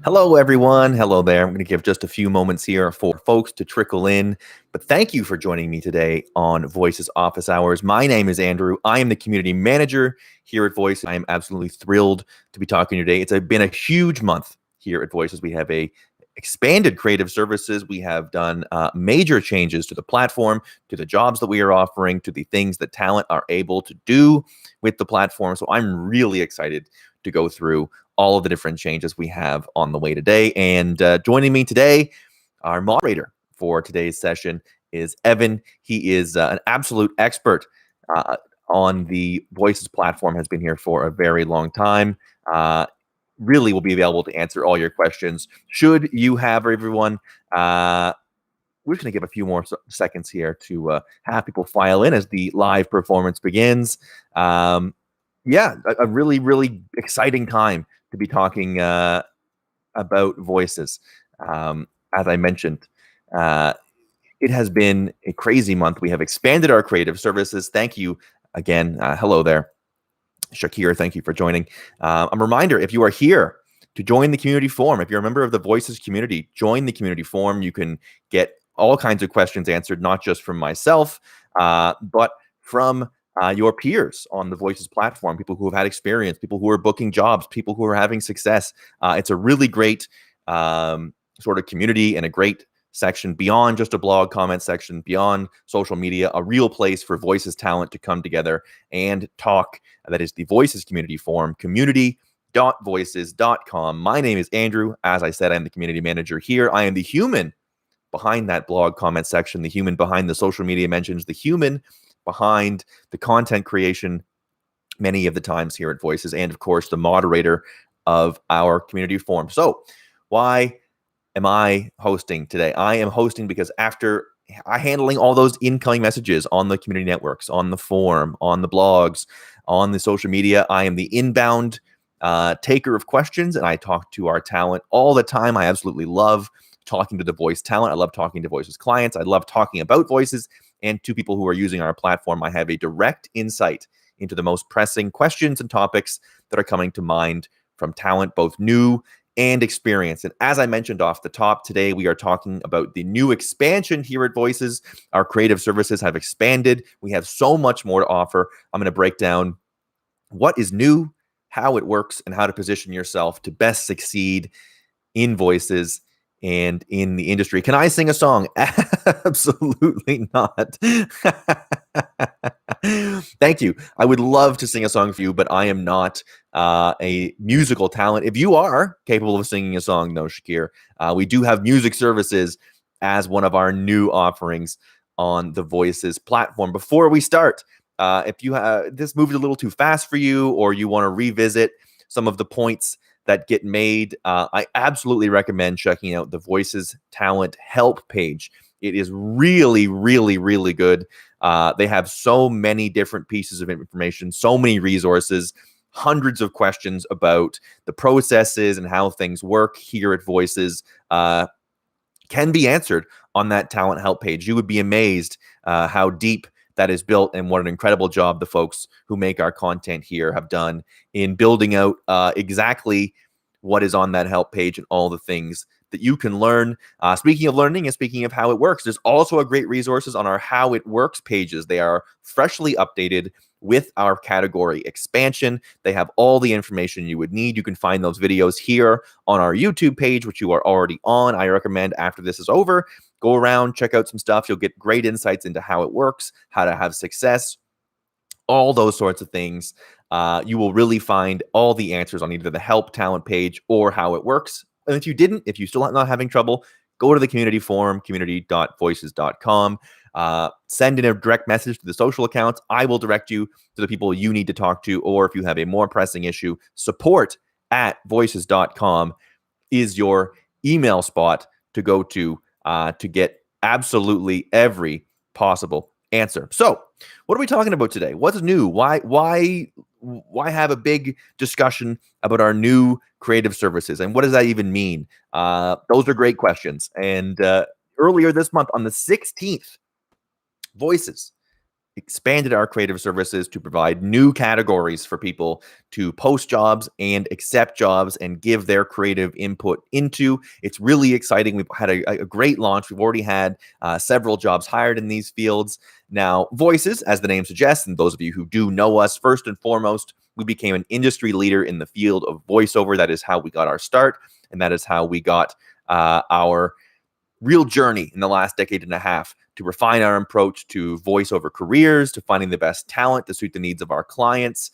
Hello, everyone. Hello there. I'm going to give just a few moments here for folks to trickle in. But thank you for joining me today on Voices Office Hours. My name is Andrew. I am the community manager here at Voice. I am absolutely thrilled to be talking today. It's been a huge month here at Voices. We have expanded creative services. We have done major changes to the platform, to the jobs that we are offering, to the things that talent are able to do with the platform. So I'm really excited to go through all of the different changes we have on the way today. And joining me today, our moderator for today's session is Evan. He is an absolute expert on the Voices platform, has been here for a very long time. Really will be available to answer all your questions. Should you have, everyone, we're just going to give a few more seconds here to have people file in as the live performance begins. Yeah, a really, really exciting time to be talking about voices. As I mentioned, it has been a crazy month. We have expanded our creative services. Thank you again. Hello there, Shakir. Thank you for joining. A reminder, if you are here to join the community forum, if you're a member of the Voices community, join the community forum. You can get all kinds of questions answered, not just from myself, but from your peers on the Voices platform, people who have had experience, people who are booking jobs, people who are having success. It's a really great sort of community and a great section beyond just a blog comment section, beyond social media, a real place for Voices talent to come together and talk. That is the Voices community forum, community.voices.com. My name is Andrew. As I said, I'm the community manager here. I am the human behind that blog comment section, the human behind the social media mentions, the human behind the content creation many of the times here at Voices, and of course, the moderator of our community forum. So why am I hosting today? I am hosting because after handling all those incoming messages on the community networks, on the forum, on the blogs, on the social media, I am the inbound taker of questions, and I talk to our talent all the time. I absolutely love talking to the Voice talent. I love talking to Voices clients. I love talking about Voices. And to people who are using our platform, I have a direct insight into the most pressing questions and topics that are coming to mind from talent, both new and experienced. And as I mentioned off the top, today we are talking about the new expansion here at Voices. Our creative services have expanded. We have so much more to offer. I'm going to break down what is new, how it works, and how to position yourself to best succeed in Voices and in the industry. Can I sing a song? Absolutely not. Thank you. I would love to sing a song for you, but I am not a musical talent. If you are capable of singing a song, though, Shakir, we do have music services as one of our new offerings on the Voices platform. Before we start, if you this moved a little too fast for you, or you want to revisit some of the points that get made, I absolutely recommend checking out the Voices Talent Help page. It is really, really, really good. They have so many different pieces of information, so many resources, hundreds of questions about the processes and how things work here at Voices can be answered on that Talent Help page. You would be amazed how deep that is built, and what an incredible job the folks who make our content here have done in building out exactly what is on that help page and all the things that you can learn. Speaking of learning and speaking of how it works, there's also a great resources on our How It Works pages. They are freshly updated with our category expansion. They have all the information you would need. You can find those videos here on our YouTube page, which you are already on. I recommend after this is over, go around, check out some stuff. You'll get great insights into how it works, how to have success, all those sorts of things. You will really find all the answers on either the Help Talent page or How It Works. And if you still are not having trouble, go to the community forum, community.voices.com. Send in a direct message to the social accounts. I will direct you to the people you need to talk to, or if you have a more pressing issue, support@voices.com is your email spot to go to get absolutely every possible answer. So, what are we talking about today? What's new? Why have a big discussion about our new creative services, and what does that even mean? Those are great questions. And earlier this month, on the 16th, Voices expanded our creative services to provide new categories for people to post jobs and accept jobs and give their creative input into. It's really exciting. We've had a great launch. We've already had several jobs hired in these fields. Now, Voices, as the name suggests, and those of you who do know us, first and foremost, we became an industry leader in the field of voiceover. That is how we got our start, and that is how we got our real journey in the last decade and a half to refine our approach to voiceover careers, to finding the best talent to suit the needs of our clients.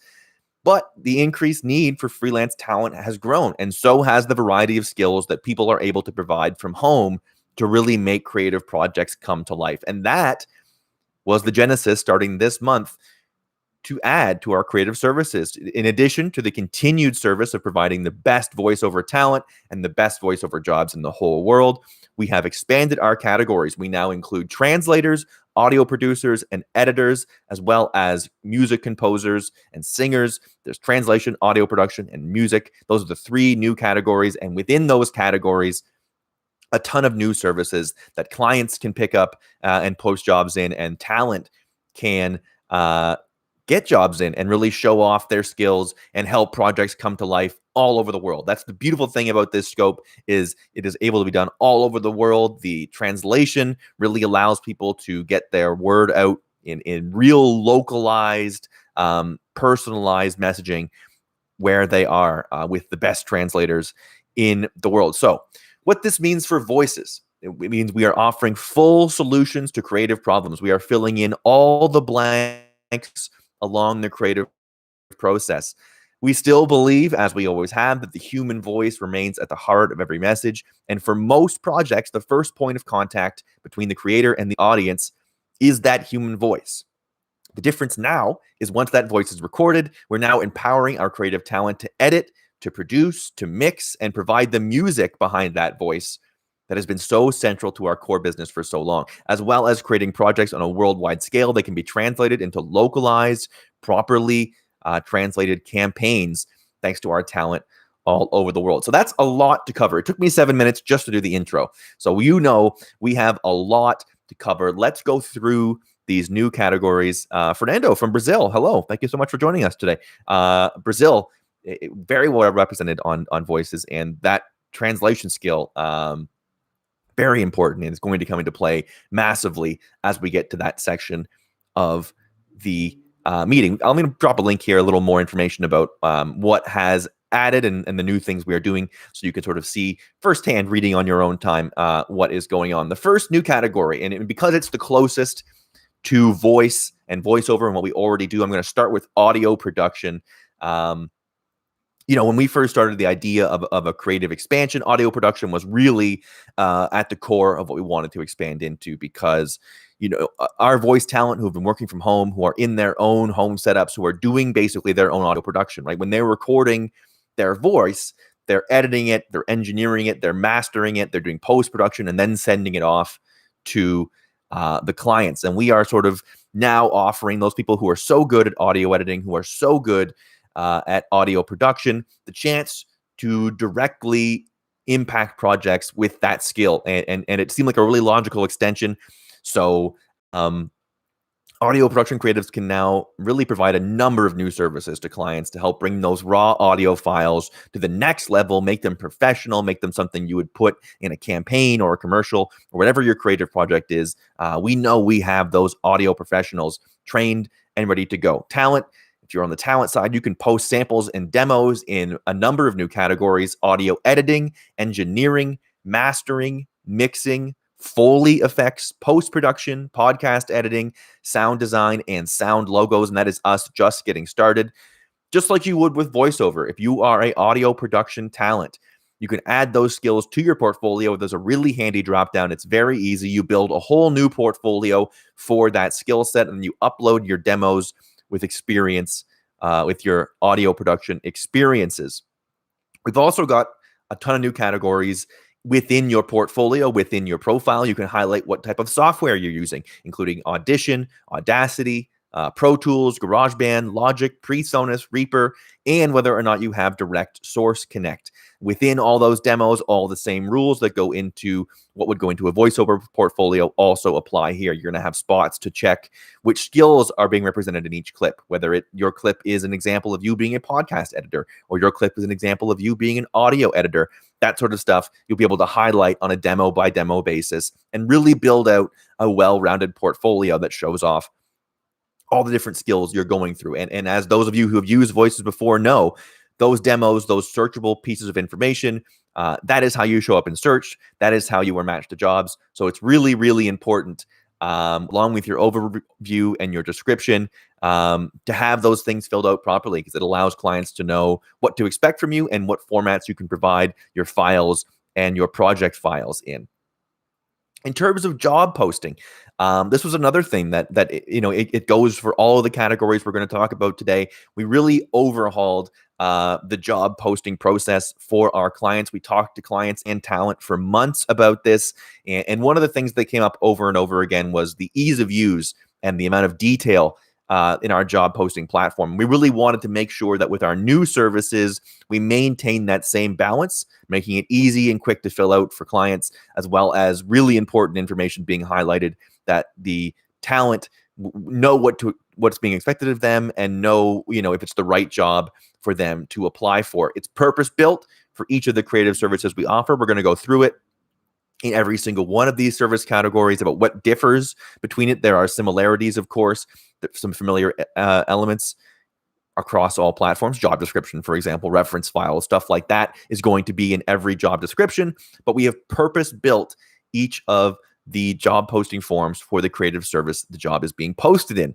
But the increased need for freelance talent has grown, and so has the variety of skills that people are able to provide from home to really make creative projects come to life. And that was the genesis starting this month to add to our creative services. In addition to the continued service of providing the best voiceover talent and the best voiceover jobs in the whole world, we have expanded our categories. We now include translators, audio producers, and editors, as well as music composers and singers. There's translation, audio production, and music. Those are the three new categories. And within those categories, a ton of new services that clients can pick up and post jobs in, and talent can get jobs in and really show off their skills and help projects come to life all over the world. That's the beautiful thing about this scope, is it is able to be done all over the world. The translation really allows people to get their word out in real localized, personalized messaging where they are with the best translators in the world. So what this means for Voices, it means we are offering full solutions to creative problems. We are filling in all the blanks along the creative process. We still believe, as we always have, that the human voice remains at the heart of every message. And for most projects, the first point of contact between the creator and the audience is that human voice. The difference now is once that voice is recorded, we're now empowering our creative talent to edit, to produce, to mix, and provide the music behind that voice that has been so central to our core business for so long, as well as creating projects on a worldwide scale that can be translated into localized, properly translated campaigns, thanks to our talent all over the world. So that's a lot to cover. It took me 7 minutes just to do the intro. So we have a lot to cover. Let's go through these new categories. Fernando from Brazil, hello. Thank you so much for joining us today. Brazil, very well represented on Voices, and that translation skill, very important, and it's going to come into play massively as we get to that section of the meeting. I'm going to drop a link here, a little more information about what has added and the new things we are doing, so you can sort of see firsthand, reading on your own time, what is going on. The first new category, and because it's the closest to voice and voiceover and what we already do, I'm going to start with audio production. When we first started the idea of a creative expansion, audio production was really at the core of what we wanted to expand into, because, our voice talent who have been working from home, who are in their own home setups, who are doing basically their own audio production, right? When they're recording their voice, they're editing it, they're engineering it, they're mastering it, they're doing post-production, and then sending it off to the clients. And we are sort of now offering those people who are so good at audio editing, who are so good at audio production, the chance to directly impact projects with that skill. And it seemed like a really logical extension. So audio production creatives can now really provide a number of new services to clients to help bring those raw audio files to the next level, make them professional, make them something you would put in a campaign or a commercial or whatever your creative project is. We know we have those audio professionals trained and ready to go. Talent. If you're on the talent side, you can post samples and demos in a number of new categories: audio editing, engineering, mastering, mixing, Foley effects, post-production, podcast editing, sound design, and sound logos. And that is us just getting started. Just like you would with voiceover, if you are an audio production talent, you can add those skills to your portfolio. There's a really handy drop-down. It's very easy. You build a whole new portfolio for that skill set, and you upload your demos with experience, with your audio production experiences. We've also got a ton of new categories within your portfolio, within your profile. You can highlight what type of software you're using, including Audition, Audacity, Pro Tools, GarageBand, Logic, PreSonus, Reaper, and whether or not you have Direct Source Connect. Within all those demos, all the same rules that go into what would go into a voiceover portfolio also apply here. You're going to have spots to check which skills are being represented in each clip, whether your clip is an example of you being a podcast editor, or your clip is an example of you being an audio editor. That sort of stuff you'll be able to highlight on a demo by demo basis and really build out a well-rounded portfolio that shows off all the different skills you're going through. And as those of you who have used Voices before know, those demos, those searchable pieces of information, that is how you show up in search. That is how you are matched to jobs. So it's really, really important, along with your overview and your description, to have those things filled out properly, because it allows clients to know what to expect from you and what formats you can provide your files and your project files in. In terms of job posting, this was another thing that it goes for all of the categories we're going to talk about today. We really overhauled the job posting process for our clients. We talked to clients and talent for months about this, and one of the things that came up over and over again was the ease of use and the amount of detail in our job posting platform. We really wanted to make sure that with our new services, we maintain that same balance, making it easy and quick to fill out for clients, as well as really important information being highlighted that the talent know what's being expected of them and know, if it's the right job for them to apply for. It's purpose built for each of the creative services we offer. We're going to go through it in every single one of these service categories about what differs between it. There are similarities, of course, some familiar elements across all platforms. Job description, for example, reference files, stuff like that is going to be in every job description, but we have purpose built each of the job posting forms for the creative service the job is being posted in.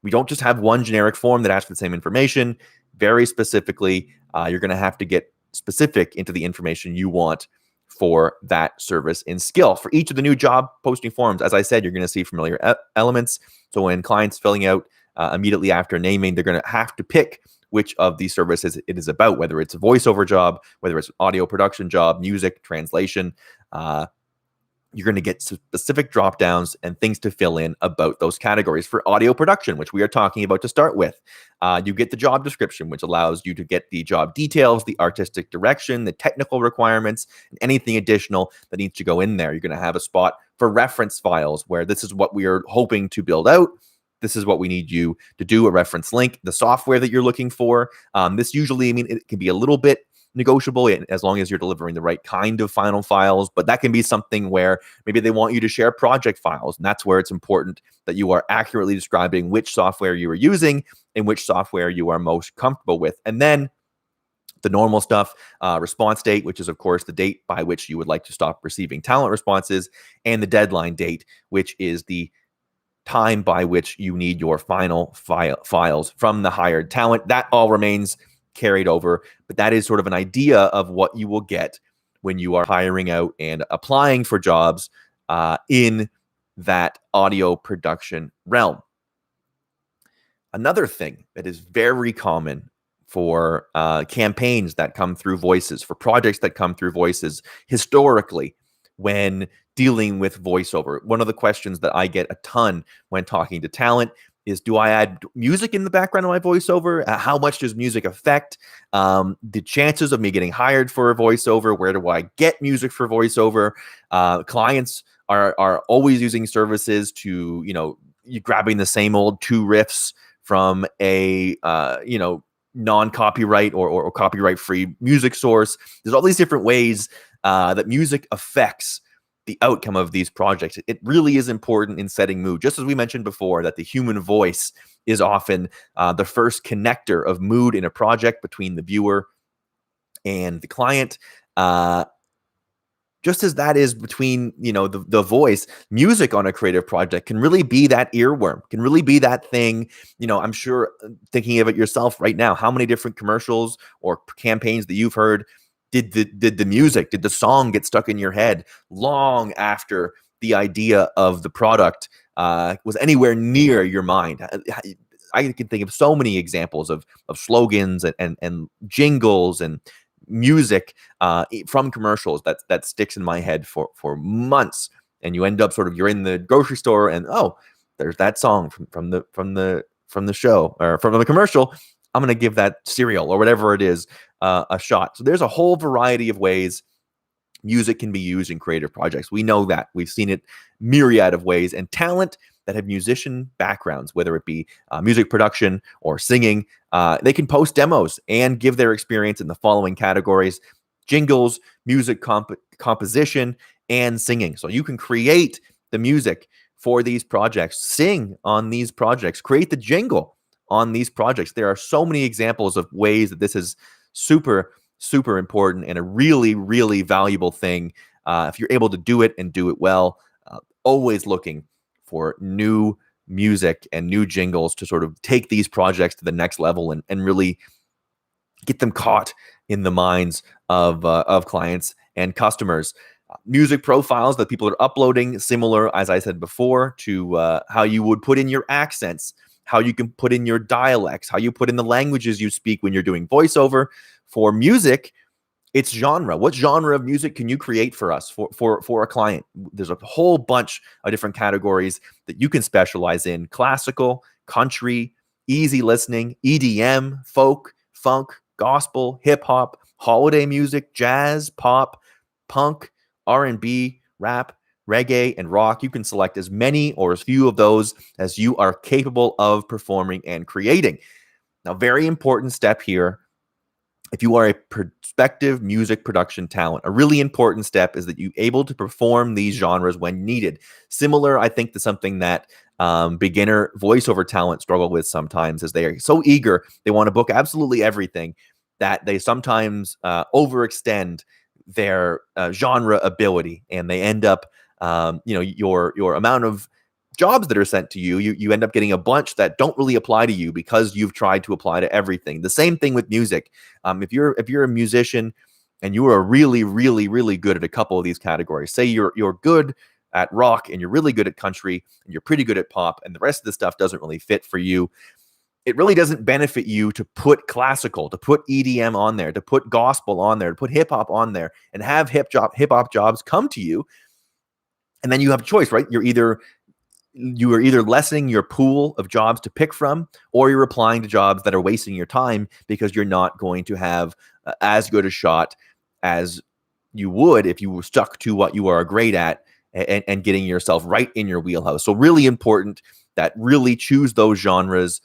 We don't just have one generic form that asks for the same information. Very specifically, you're going to have to get specific into the information you want for that service and skill. For each of the new job posting forms, as I said, you're going to see familiar elements. So when clients filling out immediately after naming, they're going to have to pick which of these services it is about, whether it's a voiceover job, whether it's an audio production job, music, translation. You're going to get specific drop downs and things to fill in about those categories. For audio production, which we are talking about to start with, you get the job description, which allows you to get the job details, the artistic direction, the technical requirements, and anything additional that needs to go in there. You're going to have a spot for reference files where this is what we are hoping to build out. This is what we need you to do, a reference link, the software that you're looking for. This usually, it can be a little bit negotiable as long as you're delivering the right kind of final files, but that can be something where maybe they want you to share project files, and that's where it's important that you are accurately describing which software you are using and which software you are most comfortable with. And then the normal stuff, response date, which is of course the date by which you would like to stop receiving talent responses, and the deadline date, which is the time by which you need your final files from the hired talent. That all remains carried over, but that is sort of an idea of what you will get when you are hiring out and applying for jobs in that audio production realm. Another thing that is very common for campaigns that come through Voices, for projects that come through Voices historically, when dealing with voiceover, one of the questions that I get a ton when talking to talent is, do I add music in the background of my voiceover? How much does music affect the chances of me getting hired for a voiceover? Where do I get music for voiceover? Clients are always using services to, you grabbing the same old two riffs from a, non-copyright or copyright-free music source. There's all these different ways that music affects the outcome of these projects. It really is important in setting mood. Just as we mentioned before, that the human voice is often the first connector of mood in a project between the viewer and the client. Just as that is between, the voice, music on a creative project can really be that earworm, can really be that thing. I'm sure, thinking of it yourself right now, how many different commercials or campaigns that you've heard did the music, did the song get stuck in your head long after the idea of the product was anywhere near your mind? I can think of so many examples of slogans and jingles and music from commercials that sticks in my head for months. And you end up you're in the grocery store and, oh, there's that song from the from the show or from the commercial, I'm going to give that cereal or whatever it is a shot. So there's a whole variety of ways music can be used in creative projects. We know that. We've seen it myriad of ways. And talent that have musician backgrounds, whether it be music production or singing, they can post demos and give their experience in the following categories: jingles, music composition, and singing. So you can create the music for these projects, sing on these projects, create the jingle on these projects. There are so many examples of ways that this is super important and a really, really valuable thing if you're able to do it and do it well. Always looking for new music and new jingles to sort of take these projects to the next level and really get them caught in the minds of clients and customers. Music profiles that people are uploading, similar, as I said before, to how you would put in your accents, how you can put in your dialects, how you put in the languages you speak when you're doing voiceover. For music, it's genre. What genre of music can you create for us, for a client? There's a whole bunch of different categories that you can specialize in: classical, country, easy listening, EDM, folk, funk, gospel, hip hop, holiday music, jazz, pop, punk, R&B, rap, reggae, and rock. You can select as many or as few of those as you are capable of performing and creating. Now, very important step here. If you are a prospective music production talent, a really important step is that you're able to perform these genres when needed. Similar, I think, to something that beginner voiceover talent struggle with sometimes, is they are so eager, they want to book absolutely everything, that they sometimes overextend their genre ability, and they end up, your amount of jobs that are sent to you end up getting a bunch that don't really apply to you because you've tried to apply to everything. The same thing with music. If you're a musician and you are really, really, really good at a couple of these categories, say you're good at rock and you're really good at country and you're pretty good at pop, and the rest of the stuff doesn't really fit for you, it really doesn't benefit you to put classical, to put EDM on there, to put gospel on there, to put hip hop on there, and have hip hop jobs come to you. And then you have a choice, right? You are either lessening your pool of jobs to pick from, or you're applying to jobs that are wasting your time because you're not going to have as good a shot as you would if you were stuck to what you are great at and getting yourself right in your wheelhouse. So really important that really choose those genres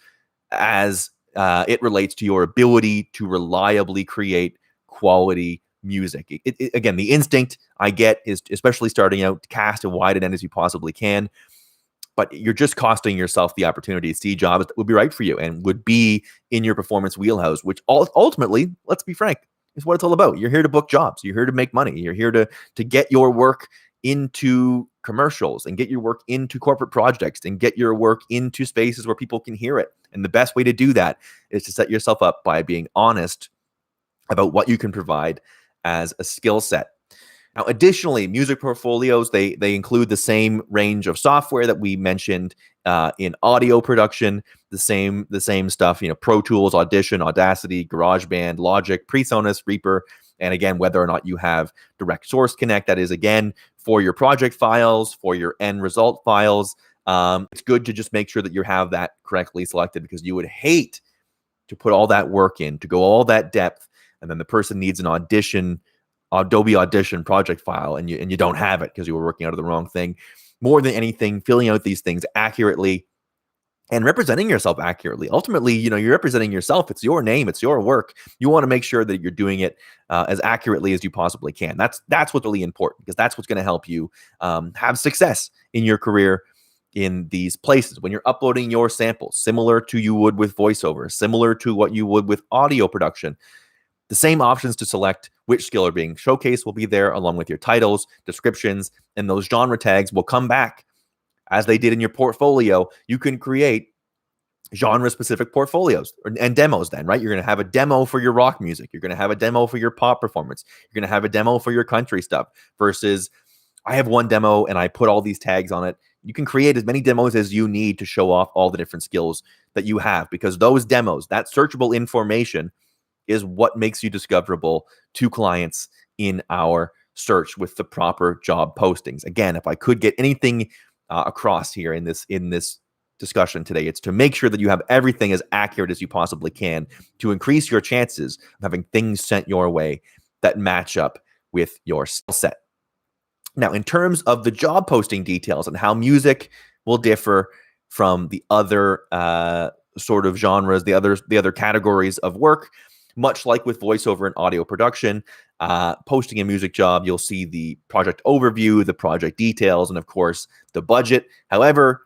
as it relates to your ability to reliably create quality music. Again, the instinct I get is, especially starting out, to cast as wide an end as you possibly can. But you're just costing yourself the opportunity to see jobs that would be right for you and would be in your performance wheelhouse, which ultimately, let's be frank, is what it's all about. You're here to book jobs. You're here to make money. You're here to get your work into commercials and get your work into corporate projects and get your work into spaces where people can hear it. And the best way to do that is to set yourself up by being honest about what you can provide as a skill set. Now, additionally, music portfolios, they include the same range of software that we mentioned in audio production, the same stuff, Pro Tools, Audition, Audacity, GarageBand, Logic, PreSonus, Reaper, and again, whether or not you have Direct Source Connect, that is, again, for your project files, for your end result files. It's good to just make sure that you have that correctly selected, because you would hate to put all that work in, to go all that depth, and then the person needs an Adobe Audition project file, and you don't have it because you were working out of the wrong thing. More than anything, filling out these things accurately and representing yourself accurately. Ultimately, you're representing yourself. It's your name. It's your work. You want to make sure that you're doing it as accurately as you possibly can. That's what's really important, because that's what's going to help you have success in your career in these places. When you're uploading your samples, similar to you would with voiceover, similar to what you would with audio production, the same options to select which skill are being showcased will be there, along with your titles, descriptions, and those genre tags will come back as they did in your portfolio. You can create genre-specific portfolios and demos then, right? You're going to have a demo for your rock music. You're going to have a demo for your pop performance. You're going to have a demo for your country stuff, versus I have one demo and I put all these tags on it. You can create as many demos as you need to show off all the different skills that you have, because those demos, that searchable information, is what makes you discoverable to clients in our search with the proper job postings. Again, if I could get anything across here in this discussion today. It's to make sure that you have everything as accurate as you possibly can to increase your chances of having things sent your way that match up with your skill set. Now, in terms of the job posting details and how music will differ from the other sort of genres, the other categories of work, much like with voiceover and audio production, posting a music job, you'll see the project overview, the project details, and of course, the budget. However,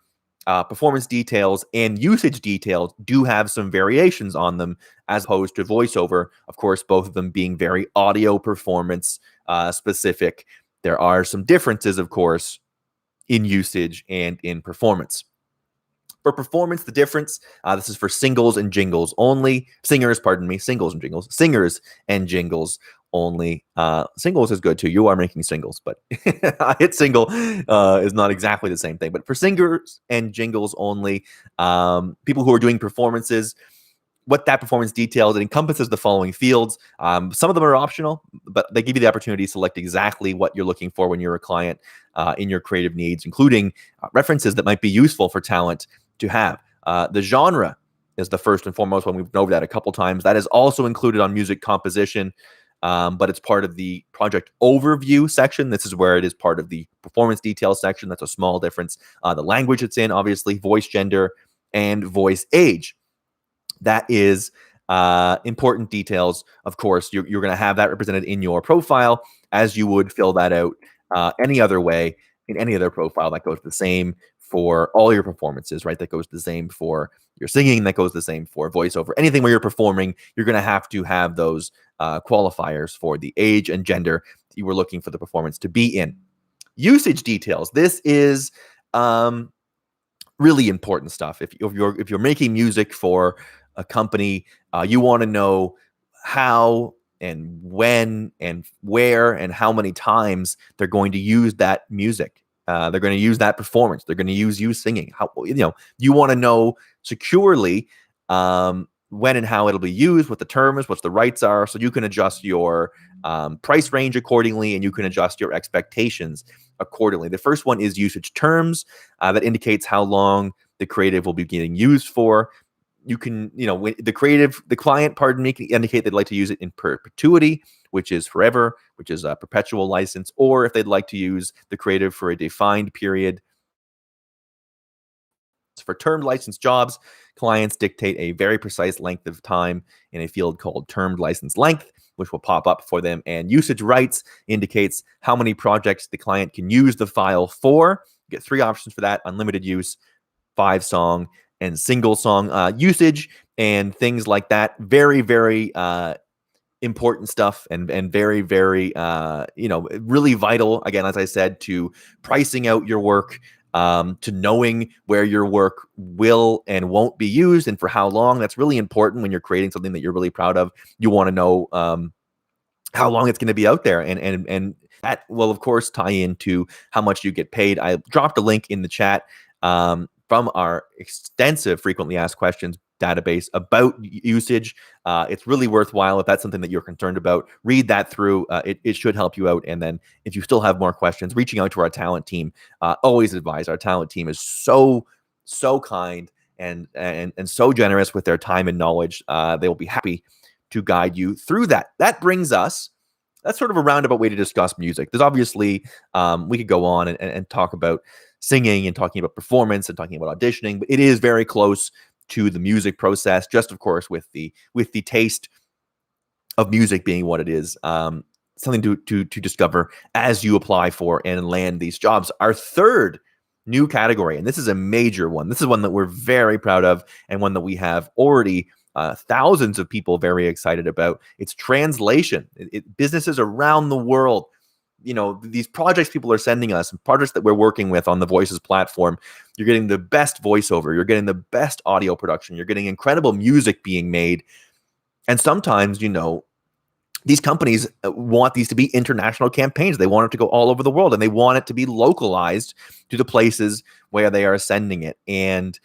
performance details and usage details do have some variations on them as opposed to voiceover. Of course, both of them being very audio performance specific. There are some differences, of course, in usage and in performance. For performance, the difference, this is for singles and jingles only. Singers and jingles only. Singles is good too. You are making singles, but a hit single is not exactly the same thing. But for singers and jingles only, people who are doing performances, what that performance details, it encompasses the following fields. Some of them are optional, but they give you the opportunity to select exactly what you're looking for when you're a client in your creative needs, including references that might be useful for talent to have. The genre is the first and foremost one. We've noted that a couple times. That is also included on music composition, but it's part of the project overview section. This is where it is part of the performance details section. That's a small difference. The language it's in, obviously, voice gender and voice age. That is important details. Of course, you're going to have that represented in your profile as you would fill that out any other way in any other profile. That goes the same for all your performances, right? That goes the same for your singing. That goes the same for voiceover. Anything where you're performing, you're going to have those qualifiers for the age and gender that you were looking for the performance to be in. Usage details. This is really important stuff. If you're making music for a company, you want to know how and when and where and how many times they're going to use that music. They're going to use that performance. They're going to use you singing. You want to know securely when and how it'll be used, what the terms, what the rights are, so you can adjust your price range accordingly, and you can adjust your expectations accordingly. The first one is usage terms. That indicates how long the creative will be getting used for. You can, the client, can indicate they'd like to use it in perpetuity, which is forever, which is a perpetual license, or if they'd like to use the creative for a defined period. For termed license jobs, clients dictate a very precise length of time in a field called termed license length, which will pop up for them. And usage rights indicates how many projects the client can use the file for. You get 3 options for that: unlimited use, 5-song, and single song usage, and things like that. Very, very important stuff, and very, very really vital, again, as I said, to pricing out your work, to knowing where your work will and won't be used and for how long. That's really important when you're creating something that you're really proud of. You want to know how long it's going to be out there, and that will, of course, tie into how much you get paid. I dropped a link in the chat from our extensive frequently asked questions database about usage. It's really worthwhile if that's something that you're concerned about. Read that through. It should help you out. And then if you still have more questions, reaching out to our talent team, always advise. Our talent team is so kind and so generous with their time and knowledge. They will be happy to guide you through that. That brings us, that's sort of a roundabout way to discuss music. There's obviously, we could go on and talk about singing and talking about performance and talking about auditioning, but it is very close to the music process, just of course with the taste of music being what it is. Something to discover as you apply for and land these jobs. Our third new category, and this is a major one. This is one that we're very proud of, and one that we have already thousands of people very excited about. It's translation. Businesses around the world, these projects people are sending us, projects that we're working with on the Voices platform. You're getting the best voiceover. You're getting the best audio production. You're getting incredible music being made. And sometimes, these companies want these to be international campaigns. They want it to go all over the world, and they want it to be localized to the places where they are sending it. And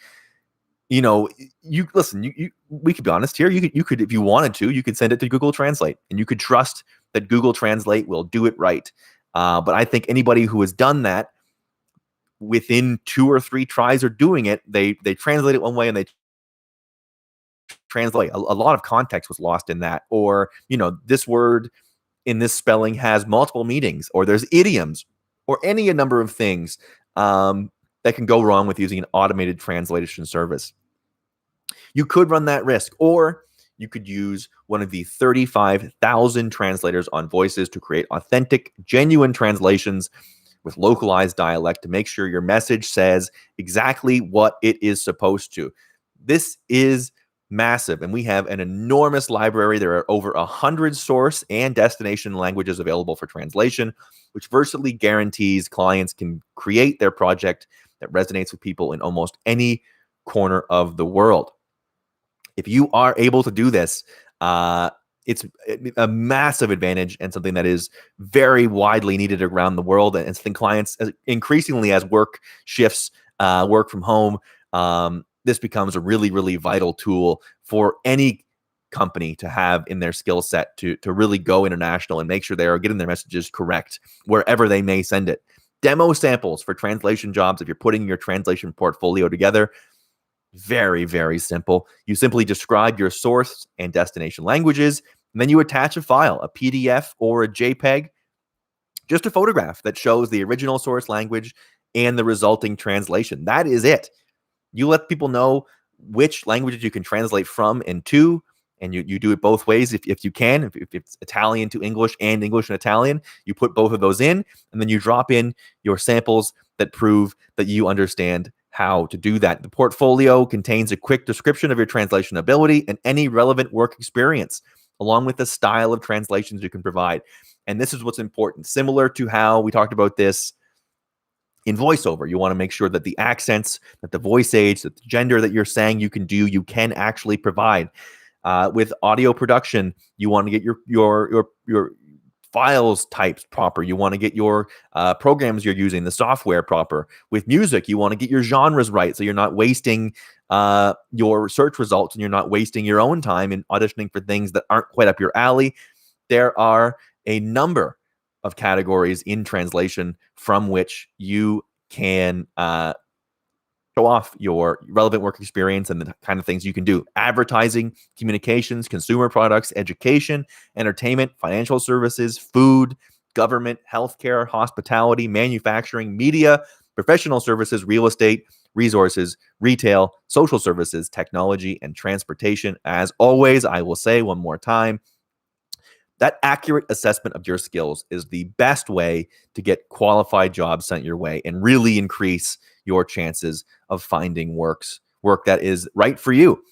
we could be honest here. You could, if you wanted to, you could send it to Google Translate, and you could trust that Google Translate will do it right. But I think anybody who has done that within 2 or 3 tries of doing it, they translate it one way and they translate. A lot of context was lost in that. Or, this word in this spelling has multiple meanings, or there's idioms, or any a number of things that can go wrong with using an automated translation service. You could run that risk, or you could use one of the 35,000 translators on Voices to create authentic, genuine translations with localized dialect to make sure your message says exactly what it is supposed to. This is massive, and we have an enormous library. There are over 100 source and destination languages available for translation, which virtually guarantees clients can create their project that resonates with people in almost any corner of the world. If you are able to do this, it's a massive advantage and something that is very widely needed around the world. And something clients increasingly, as work shifts, work from home, this becomes a really, really vital tool for any company to have in their skill set to really go international and make sure they are getting their messages correct wherever they may send it. Demo samples for translation jobs, if you're putting your translation portfolio together, very, very simple. You simply describe your source and destination languages, and then you attach a file, a PDF or a JPEG, just a photograph that shows the original source language and the resulting translation. That is it. You let people know which languages you can translate from and to, and you do it both ways if you can. If it's Italian to English and English and Italian, you put both of those in, and then you drop in your samples that prove that you understand how to do that. The portfolio contains a quick description of your translation ability and any relevant work experience, along with the style of translations you can provide. And this is what's important. Similar to how we talked about this in voiceover, you want to make sure that the accents, that the voice age, that the gender that you're saying you can do, you can actually provide. With audio production, you want to get your files types proper. You want to get your programs you're using, the software proper. With music, you want to get your genres right, so you're not wasting your search results and you're not wasting your own time in auditioning for things that aren't quite up your alley. There are a number of categories in translation from which you can show off your relevant work experience and the kind of things you can do. Advertising, communications, consumer products, education, entertainment, financial services, food, government, healthcare, hospitality, manufacturing, media, professional services, real estate, resources, retail, social services, technology, and transportation. As always, I will say one more time, that accurate assessment of your skills is the best way to get qualified jobs sent your way and really increase your chances of finding work that is right for you.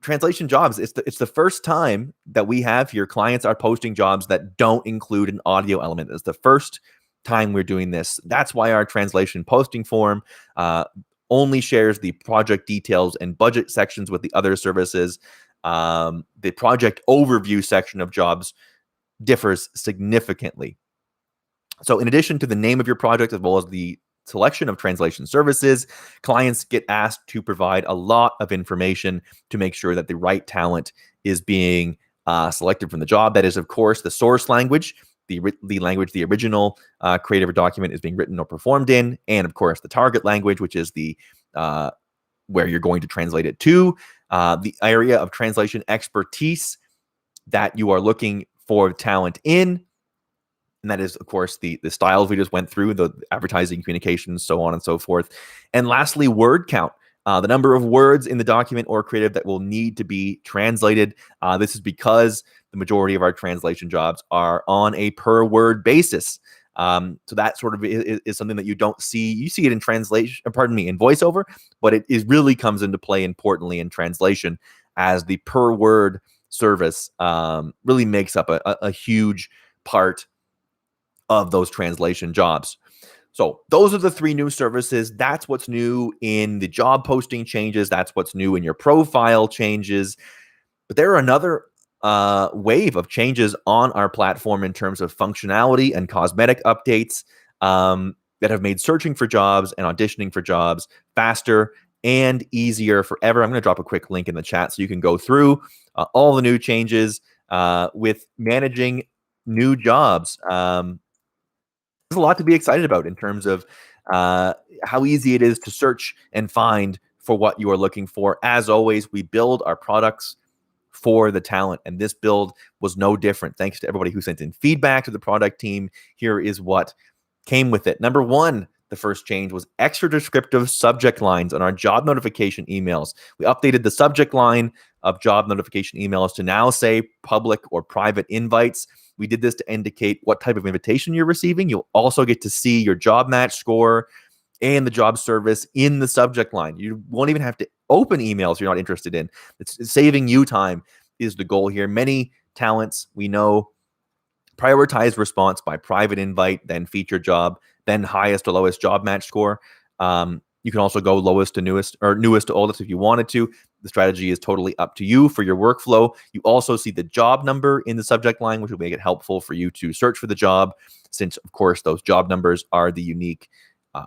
Translation jobs, it's the first time that we have here clients are posting jobs that don't include an audio element. It's the first time we're doing this. That's why our translation posting form only shares the project details and budget sections with the other services. The project overview section of jobs differs significantly. So in addition to the name of your project, as well as the selection of translation services, clients get asked to provide a lot of information to make sure that the right talent is being selected from the job. That is, of course, the source language, the language the original creative or document is being written or performed in, and of course the target language, which is the where you're going to translate it to, the area of translation expertise that you are looking for talent in. And that is, of course, the styles we just went through, the advertising, communications, so on and so forth. And lastly, word count, the number of words in the document or creative that will need to be translated. This is because the majority of our translation jobs are on a per word basis. So that sort of is something that you don't see. You see it in translation, in voiceover, but it really comes into play importantly in translation, as the per word service really makes up a huge part of those translation jobs. So those are the 3 new services. That's what's new in the job posting changes. That's what's new in your profile changes. But there are another wave of changes on our platform in terms of functionality and cosmetic updates that have made searching for jobs and auditioning for jobs faster and easier forever. I'm going to drop a quick link in the chat so you can go through all the new changes with managing new jobs. There's a lot to be excited about in terms of how easy it is to search and find for what you are looking for. As always, we build our products for the talent, and this build was no different. Thanks to everybody who sent in feedback to the product team. Here is what came with it. Number one, the first change was extra descriptive subject lines on our job notification emails. We updated the subject line of job notification emails to now say public or private invites. We did this to indicate what type of invitation you're receiving. You'll also get to see your job match score and the job service in the subject line. You won't even have to open emails you're not interested in. It's saving you time is the goal here. Many talents we know prioritize response by private invite, then featured job, then highest to lowest job match score. You can also go lowest to newest or newest to oldest if you wanted to. The strategy is totally up to you for your workflow. You also see the job number in the subject line, which will make it helpful for you to search for the job, since, of course, those job numbers are the unique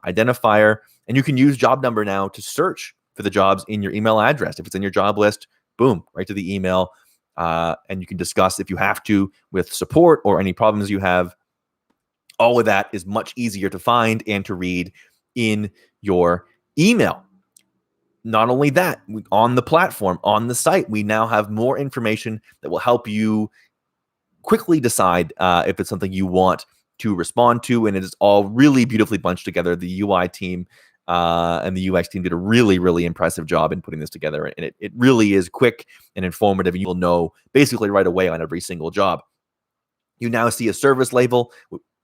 identifier. And you can use job number now to search for the jobs in your email address. If it's in your job list, boom, right to the email. And you can discuss if you have to with support or any problems you have. All of that is much easier to find and to read in your email. Not only that, on the platform, on the site, we now have more information that will help you quickly decide if it's something you want to respond to. And it is all really beautifully bunched together. The UI team and the UX team did a really, really impressive job in putting this together. And it really is quick and informative. And you'll know basically right away on every single job. You now see a service label,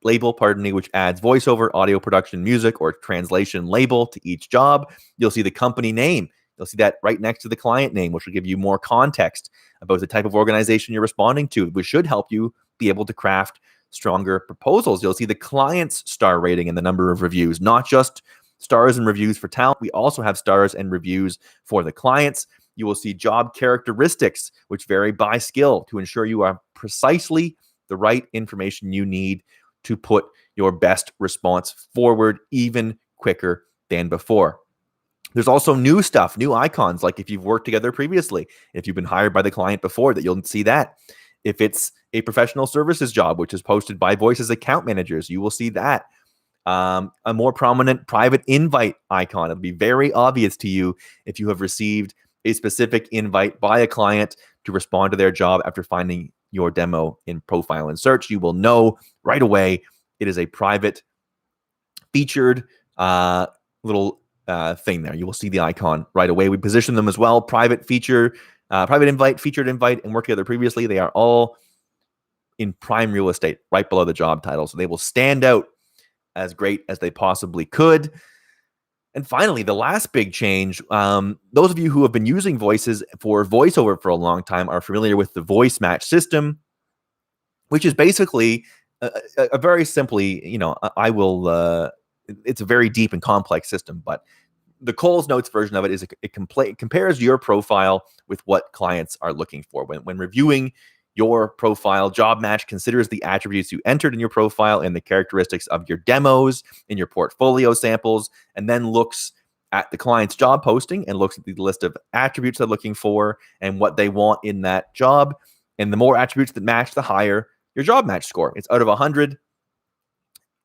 which adds voiceover, audio production, music, or translation label to each job. You'll see the company name. You'll see that right next to the client name, which will give you more context about the type of organization you're responding to, which should help you be able to craft stronger proposals. You'll see the client's star rating and the number of reviews, not just stars and reviews for talent. We also have stars and reviews for the clients. You will see job characteristics, which vary by skill to ensure you are precisely the right information you need to put your best response forward even quicker than before. There's also new stuff, new icons, like if you've worked together previously, if you've been hired by the client before, that you'll see that. If it's a professional services job, which is posted by Voice's account managers, you will see that. A more prominent private invite icon. It'll be very obvious to you if you have received a specific invite by a client to respond to their job after finding your demo in Profile and Search. You will know right away it is a private featured little thing there. You will see the icon right away. We position them as well. Private feature, private invite, featured invite, and work together previously. They are all in prime real estate right below the job title. So they will stand out as great as they possibly could. And finally, the last big change, those of you who have been using Voices for VoiceOver for a long time are familiar with the voice match system, which is basically a very simply, it's a very deep and complex system, but the Coles Notes version of it is it compares your profile with what clients are looking for. When reviewing your profile, Job Match considers the attributes you entered in your profile and the characteristics of your demos in your portfolio samples, and then looks at the client's job posting and looks at the list of attributes they're looking for and what they want in that job. And the more attributes that match, the higher your job match score. It's out of 100.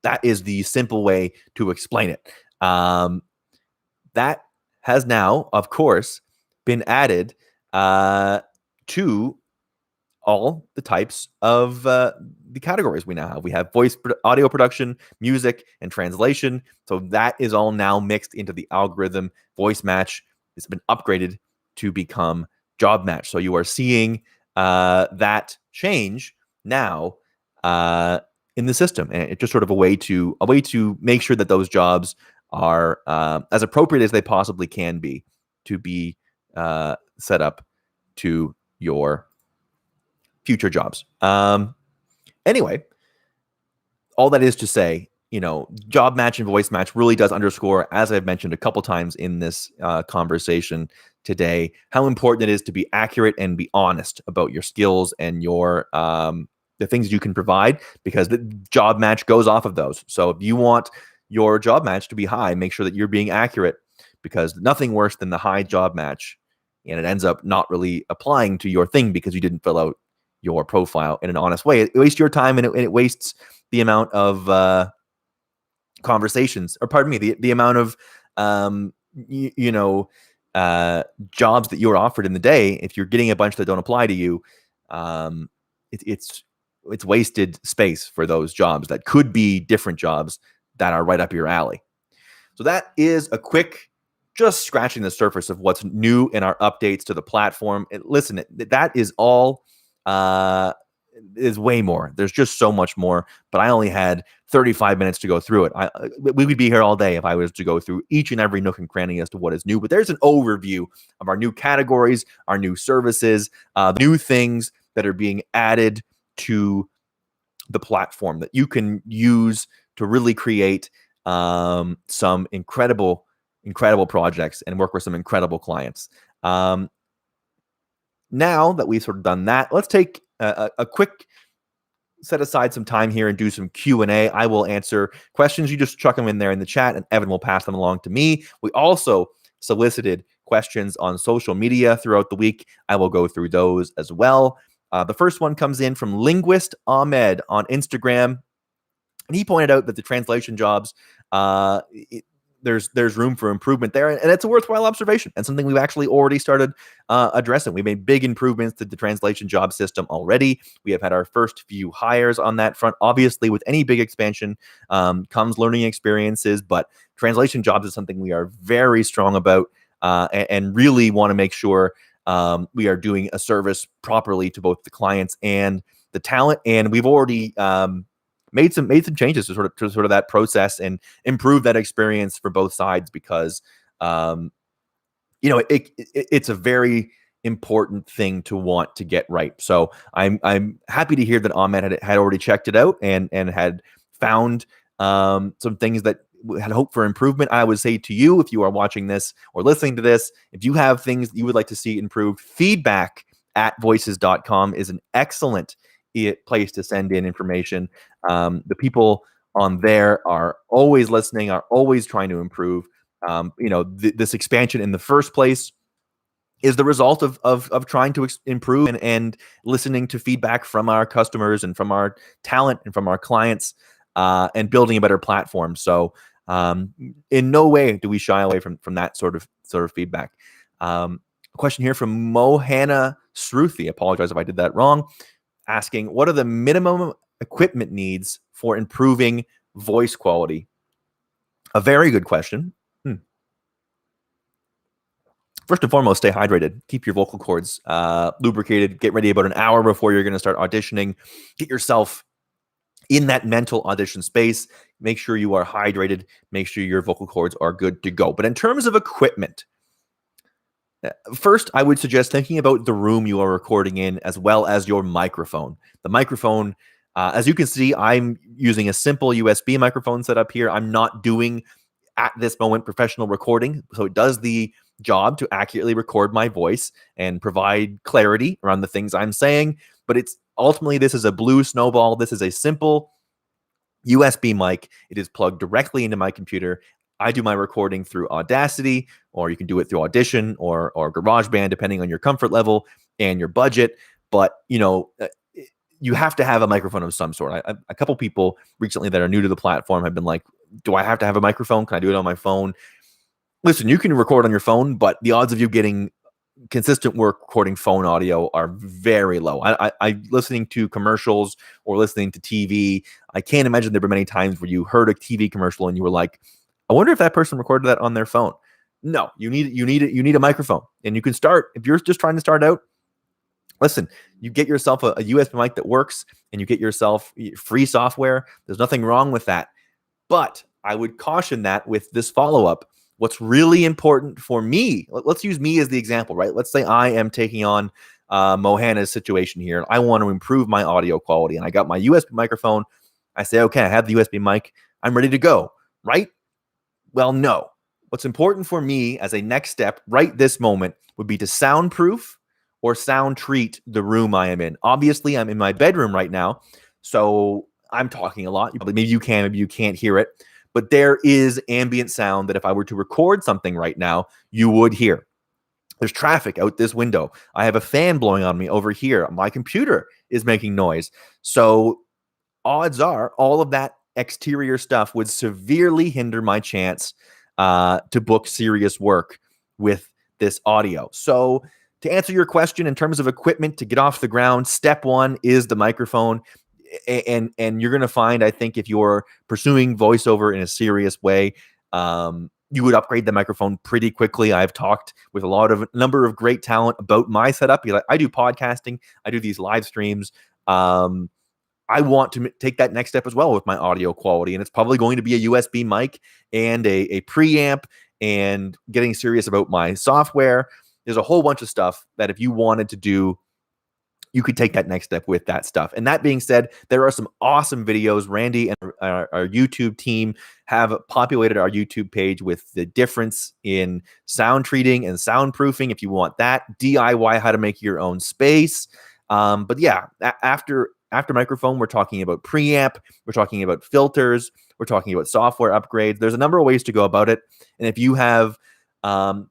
That is the simple way to explain it. That has now, of course, been added to all the types of the categories we now have. We have voice, audio production, music, and translation. So that is all now mixed into the algorithm. Voice Match has been upgraded to become Job Match. So you are seeing that change now in the system, and it's just sort of a way to make sure that those jobs are as appropriate as they possibly can be to be set up to your future jobs. Anyway, all that is to say, Job Match and Voice Match really does underscore, as I've mentioned a couple times in this conversation today, how important it is to be accurate and be honest about your skills and your the things you can provide, because the Job Match goes off of those. So if you want your job match to be high, make sure that you're being accurate, because nothing worse than the high job match and it ends up not really applying to your thing because you didn't fill out your profile in an honest way. It wastes your time, and it wastes the amount of conversations, or pardon me, the amount of you know, jobs that you're offered in the day, if you're getting a bunch that don't apply to you, um, it's wasted space for those jobs that could be different jobs that are right up your alley. So that is a quick, just scratching the surface of what's new in our updates to the platform. And listen, that is all. Is way more. There's just so much more, but I only had 35 minutes to go through it. We would be here all day if I was to go through each and every nook and cranny as to what is new. But there's an overview of our new categories, our new services, new things that are being added to the platform that you can use to really create some incredible projects and work with some incredible clients. Now that we've sort of done that, let's take a quick set aside some time here and do some Q&A. I will answer questions. You just chuck them in there in the chat, and Evan will pass them along to me. We also solicited questions on social media throughout the week. I will go through those as well. The first one comes in from Linguist Ahmed on Instagram, and he pointed out that the translation jobs, there's room for improvement there, and it's a worthwhile observation and something we've actually already started addressing. We made big improvements to the translation job system already. We have had our first few hires on that front. Obviously, with any big expansion comes learning experiences, but translation jobs is something we are very strong about and really want to make sure we are doing a service properly to both the clients and the talent. And we've already made some changes to sort of that process and improve that experience for both sides, because it's a very important thing to want to get right. So I'm happy to hear that Ahmed had already checked it out and had found some things that had hope for improvement. I would say to you, if you are watching this or listening to this, if you have things that you would like to see improved, feedback@voices.com is an excellent place to send in information. The people on there are always listening, are always trying to improve. This expansion in the first place is the result of trying to improve and listening to feedback from our customers and from our talent and from our clients, and building a better platform. So in no way do we shy away from that sort of feedback. A question here from Mohana Sruthi. Apologize if I did that wrong. Asking, what are the minimum equipment needs for improving voice quality? A very good question. First and foremost, stay hydrated. Keep your vocal cords lubricated. Get ready about an hour before you're going to start auditioning. Get yourself in that mental audition space. Make sure you are hydrated. Make sure your vocal cords are good to go. But in terms of equipment, first, I would suggest thinking about the room you are recording in, as well as your microphone. The microphone, as you can see, I'm using a simple USB microphone setup here. I'm not doing, at this moment, professional recording. So it does the job to accurately record my voice and provide clarity around the things I'm saying. But it's ultimately, this is a Blue Snowball. This is a simple USB mic. It is plugged directly into my computer. I do my recording through Audacity, or you can do it through Audition or GarageBand, depending on your comfort level and your budget. But, you have to have a microphone of some sort. A couple people recently that are new to the platform have been like, do I have to have a microphone? Can I do it on my phone? Listen, you can record on your phone, but the odds of you getting consistent work recording phone audio are very low. I listening to commercials or listening to TV, I can't imagine there were many times where you heard a TV commercial and you were like, I wonder if that person recorded that on their phone. No, you need a microphone. And you can start, if you're just trying to start out, listen, you get yourself a USB mic that works, and you get yourself free software. There's nothing wrong with that. But I would caution that with this follow-up. What's really important for me, let's use me as the example, right? Let's say I am taking on Mohana's situation here, and I want to improve my audio quality, and I got my USB microphone. I say, okay, I have the USB mic. I'm ready to go, right? Well, no. What's important for me as a next step right this moment would be to soundproof or sound treat the room I am in. Obviously, I'm in my bedroom right now, so I'm talking a lot. Maybe you can, maybe you can't hear it. But there is ambient sound that if I were to record something right now, you would hear. There's traffic out this window. I have a fan blowing on me over here. My computer is making noise. So odds are all of that exterior stuff would severely hinder my chance to book serious work with this audio. So to answer your question, in terms of equipment to get off the ground, step one is the microphone. And you're going to find, I think, if you're pursuing voiceover in a serious way, you would upgrade the microphone pretty quickly. I've talked with a number of great talent about my setup. I do podcasting. I do these live streams. I want to take that next step as well with my audio quality. And it's probably going to be a USB mic and a preamp and getting serious about my software. There's a whole bunch of stuff that if you wanted to do, you could take that next step with that stuff. And that being said, there are some awesome videos. Randy and our YouTube team have populated our YouTube page with the difference in sound treating and soundproofing if you want that. DIY how to make your own space. But yeah, after microphone, we're talking about preamp, we're talking about filters, we're talking about software upgrades. There's a number of ways to go about it. And if you have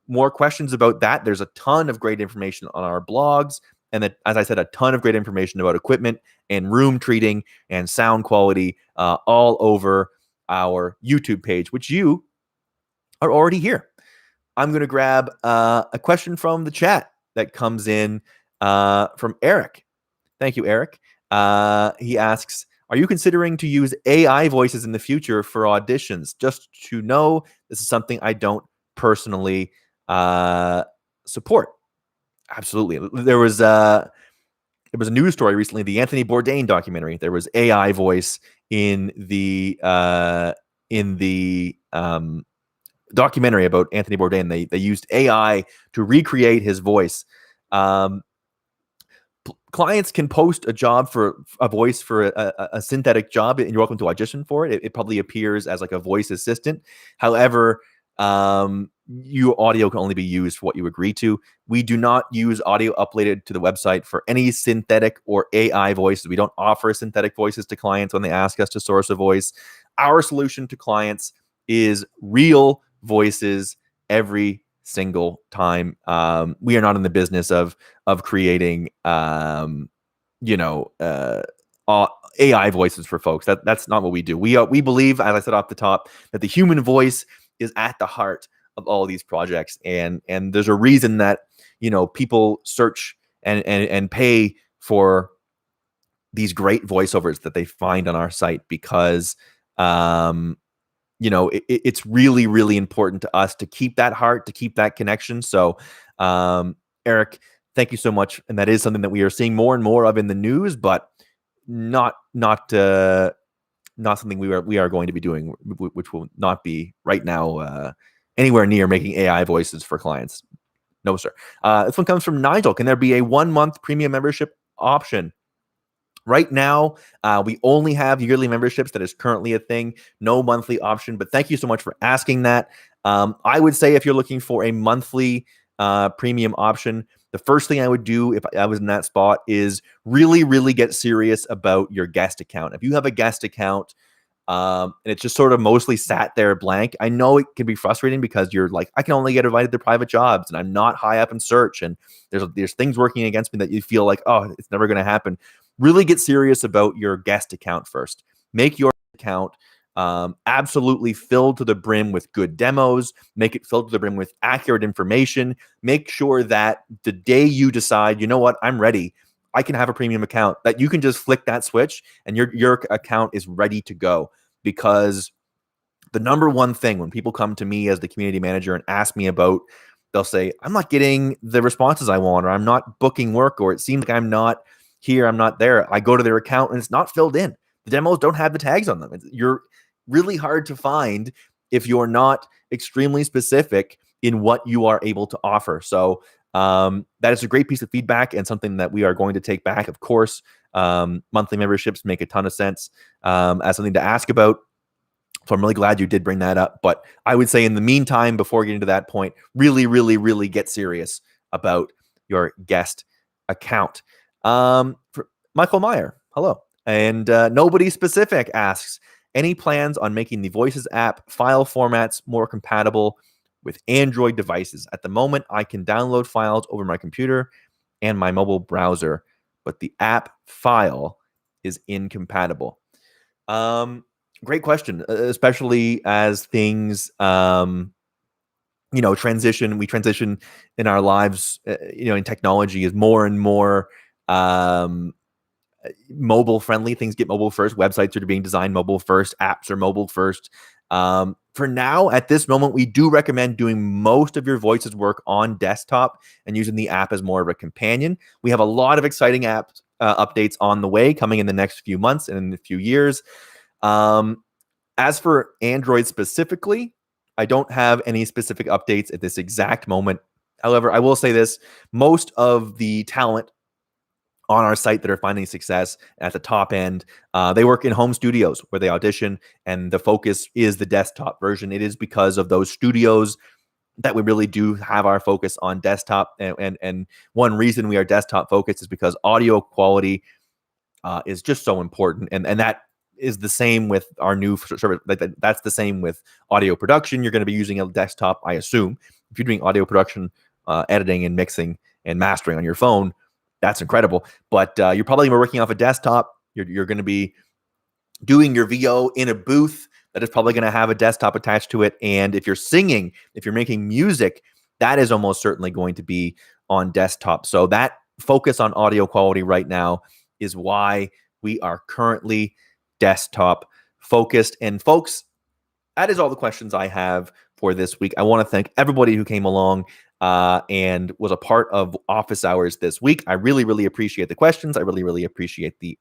more questions about that, there's a ton of great information on our blogs. And that, as I said, a ton of great information about equipment and room treating and sound quality all over our YouTube page, which you are already here. I'm going to grab a question from the chat that comes in from Eric. Thank you, Eric. He asks, are you considering to use AI voices in the future for auditions? Just to know, this is something I don't personally support. Absolutely. There was a news story recently, the Anthony Bourdain documentary. There was AI voice in the documentary about Anthony Bourdain. They used AI to recreate his voice. Clients can post a job for a voice for a synthetic job, and you're welcome to audition for it. It probably appears as like a voice assistant. However, your audio can only be used for what you agree to. We do not use audio uploaded to the website for any synthetic or AI voices. We don't offer synthetic voices to clients when they ask us to source a voice. Our solution to clients is real voices every single time. We are not in the business of creating AI voices for folks. That's not what we do. We believe, as I said off the top, that the human voice is at the heart of all these projects, and there's a reason that people search and pay for these great voiceovers that they find on our site, because it's really, really important to us to keep that heart, to keep that connection. So Eric, thank you so much. And that is something that we are seeing more and more of in the news, but not something we are going to be doing, which will not be right now anywhere near making AI voices for clients. No, sir. This one comes from Nigel. Can there be a 1-month premium membership option? Right now, we only have yearly memberships. That is currently a thing. No monthly option. But thank you so much for asking that. I would say if you're looking for a monthly premium option, the first thing I would do if I was in that spot is really, really get serious about your guest account. If you have a guest account and it's just sort of mostly sat there blank, I know it can be frustrating because you're like, I can only get invited to private jobs and I'm not high up in search, and there's things working against me that you feel like, oh, it's never going to happen. Really get serious about your guest account first. Make your account absolutely filled to the brim with good demos. Make it filled to the brim with accurate information. Make sure that the day you decide, you know what, I'm ready, I can have a premium account, that you can just flick that switch and your account is ready to go. Because the number one thing when people come to me as the community manager and ask me about, they'll say, I'm not getting the responses I want, or I'm not booking work, or it seems like I'm not here, I'm not there. I go to their account and it's not filled in. The demos don't have the tags on them. You're really hard to find if you're not extremely specific in what you are able to offer. So that is a great piece of feedback and something that we are going to take back. Of course, monthly memberships make a ton of sense as something to ask about. So I'm really glad you did bring that up. But I would say in the meantime, before getting to that point, really, really, really get serious about your guest account. For Michael Meyer, hello. And Nobody Specific asks, any plans on making the Voices app file formats more compatible with Android devices? At the moment, I can download files over my computer and my mobile browser, but the app file is incompatible. Great question, especially as things, transition. We transition in our lives, in technology is more and more um, mobile friendly. Things get mobile first. Websites are being designed mobile first. Apps are mobile first. For now, at this moment, we do recommend doing most of your voices work on desktop and using the app as more of a companion. We have a lot of exciting apps updates on the way coming in the next few months and in a few years. As for Android specifically, I don't have any specific updates at this exact moment. However, I will say this: most of the talent on our site that are finding success at the top end, they work in home studios where they audition, and the focus is the desktop version. It is because of those studios that we really do have our focus on desktop. And one reason we are desktop focused is because audio quality is just so important. And that is the same with our new service. That's the same with audio production. You're going to be using a desktop, I assume. If you're doing audio production, editing and mixing and mastering on your phone, that's incredible. But you're probably working off a desktop. You're going to be doing your VO in a booth that is probably going to have a desktop attached to it. And if you're singing, if you're making music, that is almost certainly going to be on desktop. So that focus on audio quality right now is why we are currently desktop focused. And folks, that is all the questions I have for this week. I want to thank everybody who came along and was a part of office hours this week. I really, really appreciate the questions. I really, really appreciate the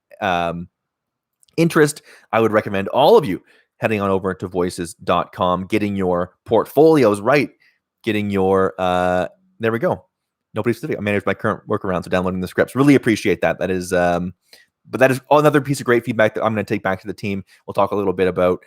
interest. I would recommend all of you heading on over to voices.com, getting your portfolios right, getting your, there we go. Nobody specific. I manage my current workaround, so downloading the scripts. Really appreciate that. That is, but that is another piece of great feedback that I'm going to take back to the team. We'll talk a little bit about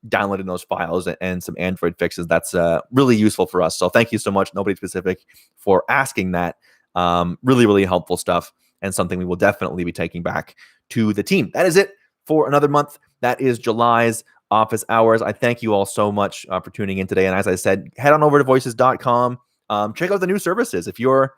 downloading those files and some Android fixes. That's really useful for us. So thank you so much, Nobody Specific, for asking that. Really, really helpful stuff, and something we will definitely be taking back to the team. That is it for another month. That is July's office hours. I thank you all so much for tuning in today. And as I said, head on over to voices.com. Check out the new services. If you're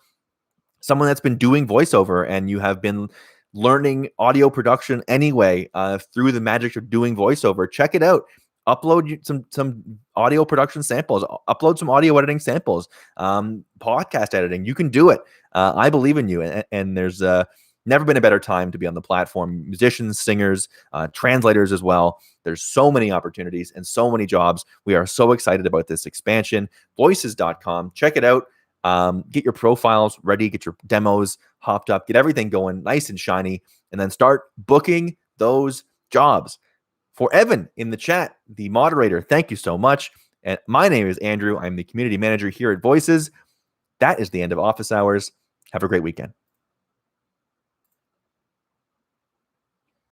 someone that's been doing voiceover and you have been learning audio production anyway through the magic of doing voiceover, check it out. Upload some audio production samples. Upload some audio editing samples. Podcast editing. You can do it. I believe in you. And there's never been a better time to be on the platform. Musicians, singers, translators as well. There's so many opportunities and so many jobs. We are so excited about this expansion. Voices.com. Check it out. Get your profiles ready. Get your demos hopped up. Get everything going nice and shiny. And then start booking those jobs. For Evan in the chat, the moderator, thank you so much. And my name is Andrew. I'm the community manager here at Voices. That is the end of office hours. Have a great weekend.